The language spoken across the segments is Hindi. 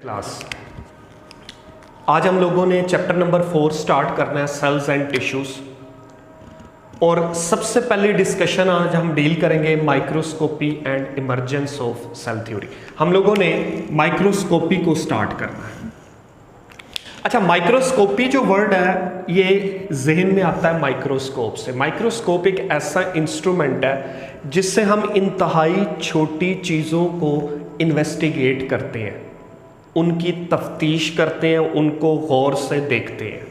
क्लास आज हम लोगों ने चैप्टर नंबर 4 स्टार्ट करना है, सेल्स एंड टिश्यूज। और सबसे पहली डिस्कशन आज हम डील करेंगे microscopy and emergence of cell theory. हम लोगों ने माइक्रोस्कोपी को स्टार्ट करना है। अच्छा, माइक्रोस्कोपी जो वर्ड है ये जहन में आता है माइक्रोस्कोप से। माइक्रोस्कोप एक ऐसा इंस्ट्रूमेंट है जिससे हम इंतहाई छोटी चीज़ों को इन्वेस्टिगेट करते हैं, उनकी तफ्तीश करते हैं, उनको गौर से देखते हैं।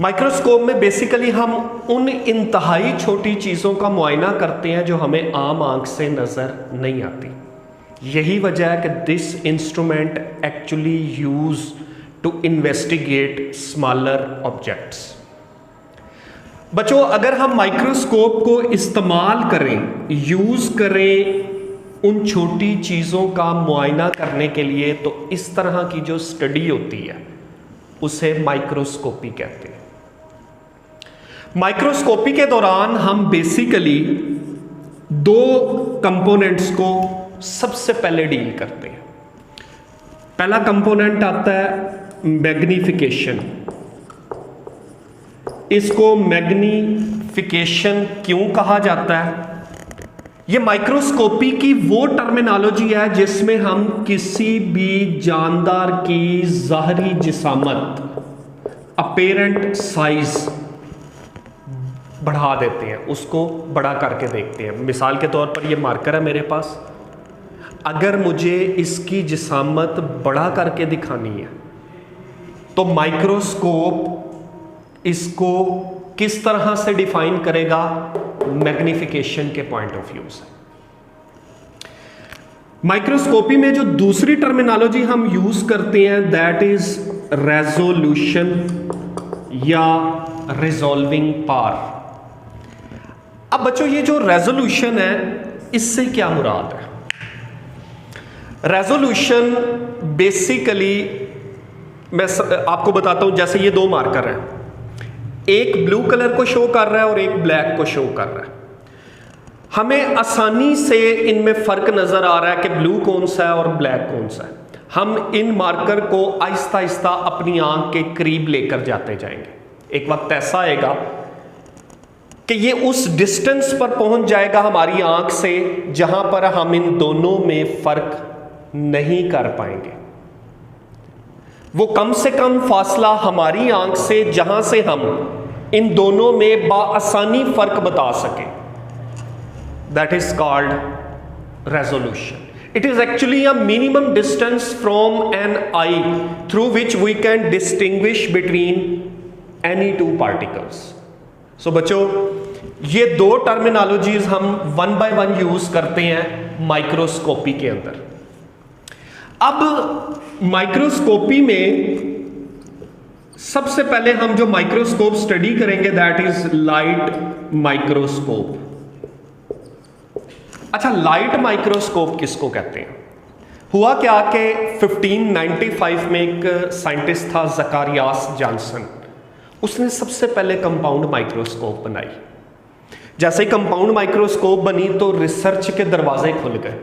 माइक्रोस्कोप में बेसिकली हम उन इंतहाई छोटी चीज़ों का मुआयना करते हैं जो हमें आम आंख से नज़र नहीं आती। यही वजह है कि this instrument actually use to investigate smaller objects. बच्चों, अगर हम माइक्रोस्कोप को इस्तेमाल करें, यूज करें उन छोटी चीज़ों का मुआयना करने के लिए, तो इस तरह की जो स्टडी होती है उसे माइक्रोस्कोपी कहते हैं। माइक्रोस्कोपी के दौरान हम बेसिकली दो कंपोनेंट्स को सबसे पहले डील करते हैं। पहला कंपोनेंट आता है मैग्निफिकेशन। इसको मैग्निफिकेशन क्यों कहा जाता है? ये माइक्रोस्कोपी की वो टर्मिनोलॉजी है जिसमें हम किसी भी जानदार की ज़ाहरी जिसामत, अपेरेंट साइज बढ़ा देते हैं, उसको बड़ा करके देखते हैं। मिसाल के तौर पर ये मार्कर है मेरे पास, अगर मुझे इसकी जिसामत बड़ा करके दिखानी है तो माइक्रोस्कोप इसको किस तरह से डिफाइन करेगा? मैग्निफिकेशन के पॉइंट ऑफ व्यू से। माइक्रोस्कोपी में जो दूसरी टर्मिनोलॉजी हम यूज करते हैं दैट इज रेजोल्यूशन या रिजॉल्विंग पावर। अब बच्चों, ये जो रेजोल्यूशन है इससे क्या मुराद है? रेजोल्यूशन बेसिकली मैं आपको बताता हूं। जैसे ये दो मार्कर हैं, एक ब्लू कलर को शो कर रहा है और एक ब्लैक को शो कर रहा है। हमें आसानी से इनमें फर्क नजर आ रहा है कि ब्लू कौन सा है और ब्लैक कौन सा है। हम इन मार्कर को आहिस्ता आहिस्ता अपनी आंख के करीब लेकर जाते जाएंगे। एक वक्त ऐसा आएगा कि ये उस डिस्टेंस पर पहुंच जाएगा हमारी आंख से जहां पर हम इन दोनों में फर्क नहीं कर पाएंगे। वो कम से कम फासला हमारी आंख से जहां से हम इन दोनों में बाआसानी फर्क बता सके, that is called resolution. It is actually a minimum distance from an eye through which we can distinguish between any two particles. So बच्चों, ये दो टर्मिनोलॉजीज हम वन बाय वन यूज करते हैं माइक्रोस्कोपी के अंदर। अब माइक्रोस्कोपी में सबसे पहले हम जो माइक्रोस्कोप स्टडी करेंगे दैट इज लाइट माइक्रोस्कोप। अच्छा, लाइट माइक्रोस्कोप किसको कहते हैं? हुआ क्या कि 1595 में एक साइंटिस्ट था ज़कारियास जॉनसन। उसने सबसे पहले कंपाउंड माइक्रोस्कोप बनाई। जैसे ही कंपाउंड माइक्रोस्कोप बनी तो रिसर्च के दरवाजे खुल गए।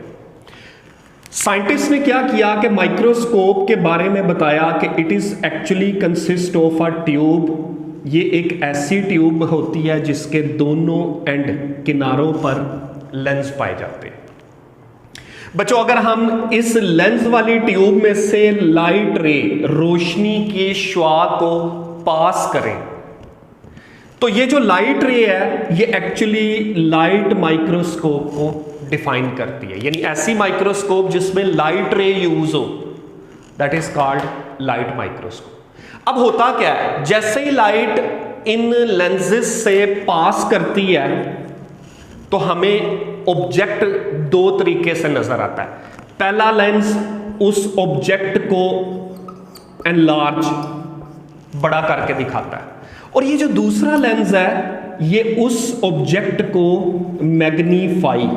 साइंटिस्ट ने क्या किया कि माइक्रोस्कोप के बारे में बताया कि it is actually consist of a tube. ये एक ऐसी ट्यूब होती है जिसके दोनों एंड किनारों पर लेंस पाए जाते हैं। बच्चों, अगर हम इस लेंस वाली ट्यूब में से लाइट रे, रोशनी की शुआ को पास करें तो ये जो लाइट रे है ये एक्चुअली लाइट माइक्रोस्कोप को डिफाइन करती है। यानी ऐसी माइक्रोस्कोप जिसमें लाइट रे यूज हो, that is called light microscope. अब होता क्या है, जैसे ही लाइट इन लेंसेज से पास करती है तो हमें ऑब्जेक्ट दो तरीके से नजर आता है। पहला लेंस उस ऑब्जेक्ट को एनलार्ज, बड़ा करके दिखाता है, और ये जो दूसरा लेंस है ये उस ऑब्जेक्ट को मैग्नीफाई,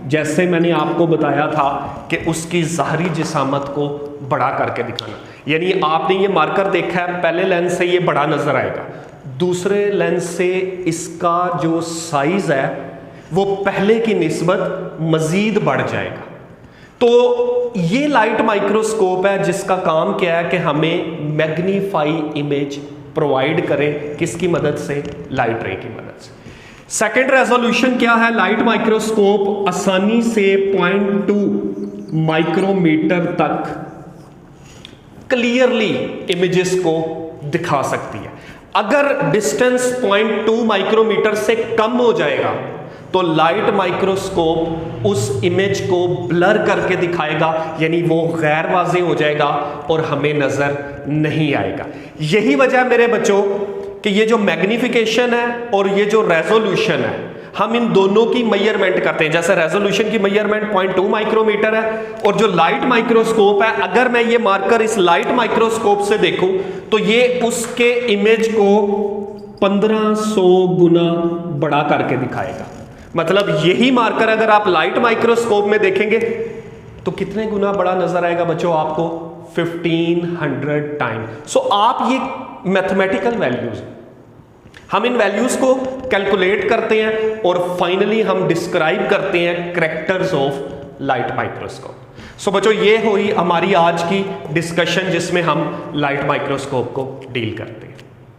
जैसे मैंने आपको बताया था कि उसकी ज़ाहरी जिसामत को बड़ा करके दिखाना। यानी आपने ये मार्कर देखा है, पहले लेंस से ये बड़ा नजर आएगा, दूसरे लेंस से इसका जो साइज है वो पहले की निस्बत मजीद बढ़ जाएगा। तो ये लाइट माइक्रोस्कोप है जिसका काम क्या है कि हमें मैग्नीफाई इमेज प्रोवाइड करें, किसकी मदद से? लाइट रे की मदद से। सेकेंड रेजोल्यूशन क्या है? लाइट माइक्रोस्कोप आसानी से 0.2 माइक्रोमीटर तक क्लियरली इमेजेस को दिखा सकती है। अगर डिस्टेंस 0.2 माइक्रोमीटर से कम हो जाएगा तो लाइट माइक्रोस्कोप उस इमेज को ब्लर करके दिखाएगा, यानी वो गैर वाज़ेह हो जाएगा और हमें नजर नहीं आएगा। यही वजह है मेरे बच्चों कि ये जो मैग्निफिकेशन है और ये जो रेजोल्यूशन है, हम इन दोनों की मेजरमेंट करते हैं। जैसे रेजोल्यूशन की मेजरमेंट 0.2 माइक्रोमीटर है और जो लाइट माइक्रोस्कोप है, अगर मैं ये मार्कर इस लाइट माइक्रोस्कोप से देखूं तो ये उसके इमेज को 1500 गुना बड़ा करके दिखाएगा। मतलब यही मार्कर अगर आप लाइट माइक्रोस्कोप में देखेंगे तो कितने गुना बड़ा नजर आएगा बच्चों आपको? 1500 टाइम। सो आप ये मैथमेटिकल वैल्यूज, हम इन वैल्यूज को कैलकुलेट करते हैं और फाइनली हम डिस्क्राइब करते हैं कैरेक्टर्स ऑफ लाइट माइक्रोस्कोप। सो बच्चों ये हुई हमारी आज की डिस्कशन जिसमें हम लाइट माइक्रोस्कोप को डील करते हैं।